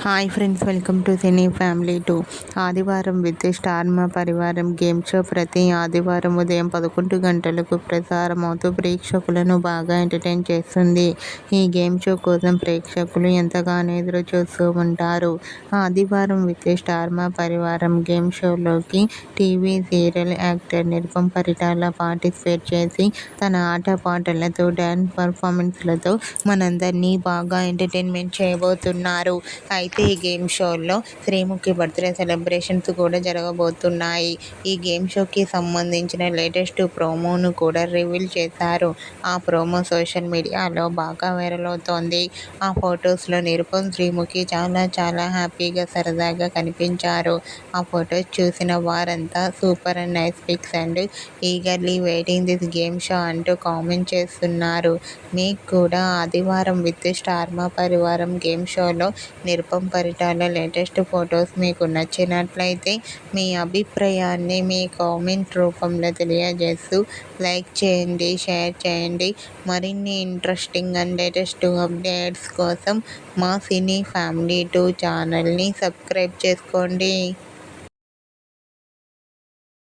Hi friends, welcome to cine family 2. ఆదివారం with star Maa Parivaram game show ప్రతి ఆదివారం ఉదయం 11 గంటలకు ప్రసారమవుతూ ప్రేక్షకులను బాగా ఎంటర్టైన్ చేస్తుంది. ఈ గేమ్ షో కోసం ప్రేక్షకులు ఎంతగానో ఎదురు చూస్తూ ఉంటారు. ఆదివారం with star Maa Parivaram game షోలోకి TV serial actor Nirupam Paritala participate చేసి తన ఆటపాటలతో డ్యాన్స్ పర్ఫార్మెన్స్లతో మనందరినీ బాగా ఎంటర్టైన్మెంట్ చేయబోతున్నారు. అయితే ఈ గేమ్ షోలో శ్రీముఖి బర్త్డే సెలబ్రేషన్స్ కూడా జరగబోతున్నాయి. ఈ గేమ్ షోకి సంబంధించిన లేటెస్ట్ ప్రోమోను కూడా రివీల్ చేశారు. ఆ ప్రోమో సోషల్ మీడియాలో బాగా వైరల్ అవుతోంది. ఆ ఫొటోస్లో నిరుపమ్, శ్రీముఖి చాలా హ్యాపీగా సరదాగా కనిపించారు. ఆ ఫొటోస్ చూసిన వారంతా super and nice pics and eagerly waiting this game show అంటూ కామెంట్ చేస్తున్నారు. మీకు కూడా ఆదివారం with star Maa Parivaram game షోలో నిరుపమ్ పరిటాల లేటెస్ట్ ఫొటోస్ మీకు నచ్చినట్లయితే మీ అభిప్రాయాన్ని మీ కామెంట్ రూపంలో తెలియజేస్తూ లైక్ చేయండి, షేర్ చేయండి. మరిన్ని ఇంట్రెస్టింగ్ అండ్ లేటెస్ట్ అప్డేట్స్ కోసం మా సినీ ఫ్యామిలీ 2 ఛానల్ని సబ్స్క్రైబ్ చేసుకోండి.